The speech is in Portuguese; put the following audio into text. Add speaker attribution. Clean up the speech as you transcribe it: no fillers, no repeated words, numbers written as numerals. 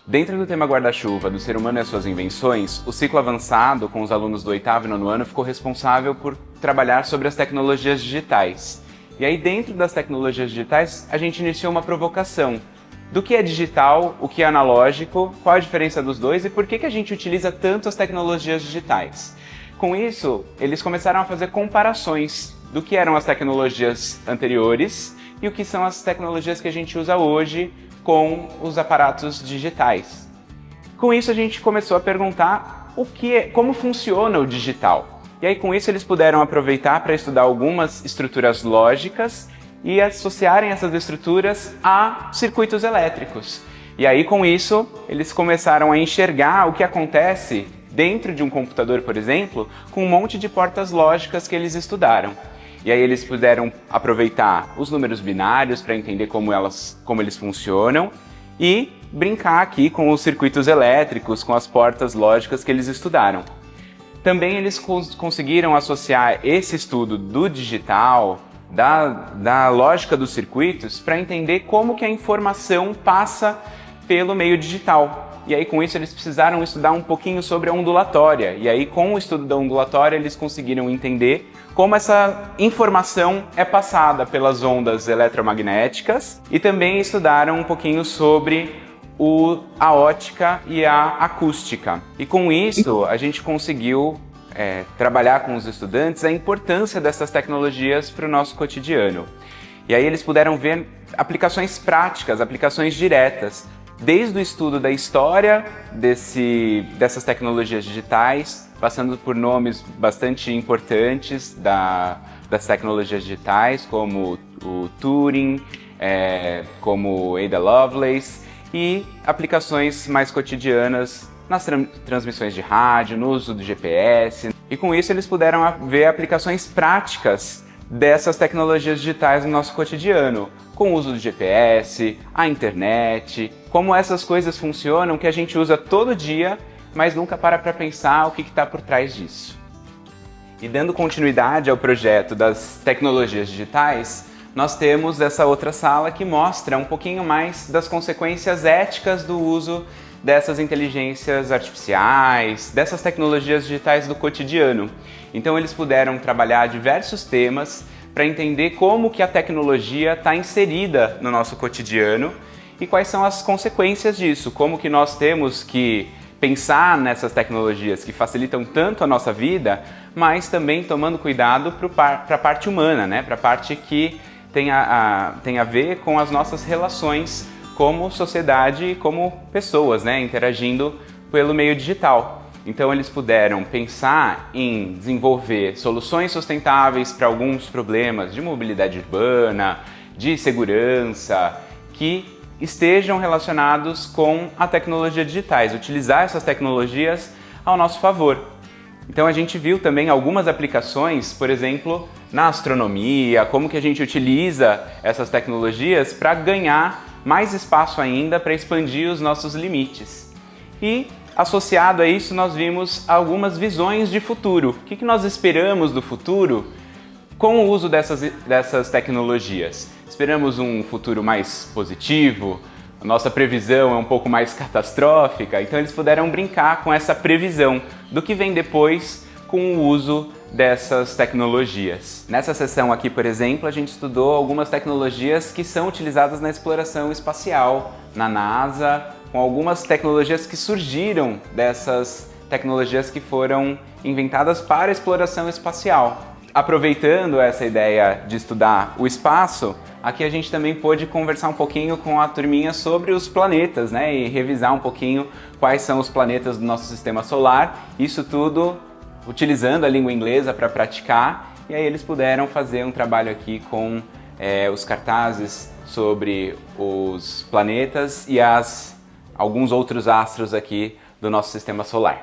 Speaker 1: Dentro do tema guarda-chuva do ser humano e as suas invenções, o ciclo avançado, com os alunos do 8º e 9º ano, ficou responsável por trabalhar sobre as tecnologias digitais. E aí, dentro das tecnologias digitais, a gente iniciou uma provocação. Do que é digital, o que é analógico, qual a diferença dos dois e por que a gente utiliza tanto as tecnologias digitais. Com isso, eles começaram a fazer comparações do que eram as tecnologias anteriores e o que são as tecnologias que a gente usa hoje com os aparatos digitais. Com isso a gente começou a perguntar como funciona o digital. E aí com isso eles puderam aproveitar para estudar algumas estruturas lógicas e associarem essas estruturas a circuitos elétricos. E aí com isso eles começaram a enxergar o que acontece dentro de um computador, por exemplo, com um monte de portas lógicas que eles estudaram. E aí eles puderam aproveitar os números binários para entender como eles funcionam e brincar aqui com os circuitos elétricos, com as portas lógicas que eles estudaram. Também eles conseguiram associar esse estudo do digital, da lógica dos circuitos, para entender como que a informação passa pelo meio digital. E aí com isso eles precisaram estudar um pouquinho sobre a ondulatória. E aí com o estudo da ondulatória eles conseguiram entender como essa informação é passada pelas ondas eletromagnéticas e também estudaram um pouquinho sobre a ótica e a acústica. E com isso a gente conseguiu trabalhar com os estudantes a importância dessas tecnologias para o nosso cotidiano. E aí eles puderam ver aplicações práticas, aplicações diretas, desde o estudo da história dessas tecnologias digitais, passando por nomes bastante importantes das tecnologias digitais, como o Turing, como Ada Lovelace, e aplicações mais cotidianas nas transmissões de rádio, no uso do GPS. E com isso eles puderam ver aplicações práticas dessas tecnologias digitais no nosso cotidiano, com o uso do GPS, a internet, como essas coisas funcionam que a gente usa todo dia, mas nunca para pensar o que está por trás disso. E dando continuidade ao projeto das tecnologias digitais, nós temos essa outra sala que mostra um pouquinho mais das consequências éticas do uso dessas inteligências artificiais, dessas tecnologias digitais do cotidiano. Então eles puderam trabalhar diversos temas para entender como que a tecnologia está inserida no nosso cotidiano e quais são as consequências disso, como que nós temos que pensar nessas tecnologias que facilitam tanto a nossa vida, mas também tomando cuidado para a parte humana, né? Para a parte que tem a ver com as nossas relações como sociedade e como pessoas, né? Interagindo pelo meio digital. Então eles puderam pensar em desenvolver soluções sustentáveis para alguns problemas de mobilidade urbana, de segurança, que estejam relacionados com a tecnologia digitais, utilizar essas tecnologias ao nosso favor. Então a gente viu também algumas aplicações, por exemplo, na astronomia, como que a gente utiliza essas tecnologias para ganhar mais espaço ainda, para expandir os nossos limites. E associado a isso, nós vimos algumas visões de futuro. O que nós esperamos do futuro com o uso dessas tecnologias? Esperamos um futuro mais positivo? A nossa previsão é um pouco mais catastrófica? Então eles puderam brincar com essa previsão do que vem depois com o uso dessas tecnologias. Nessa sessão aqui, por exemplo, a gente estudou algumas tecnologias que são utilizadas na exploração espacial, na NASA, com algumas tecnologias que surgiram dessas tecnologias que foram inventadas para a exploração espacial. Aproveitando essa ideia de estudar o espaço, aqui a gente também pôde conversar um pouquinho com a turminha sobre os planetas, né? E revisar um pouquinho quais são os planetas do nosso sistema solar. Isso tudo utilizando a língua inglesa para praticar. E aí eles puderam fazer um trabalho aqui com os cartazes sobre os planetas e alguns outros astros aqui do nosso sistema solar.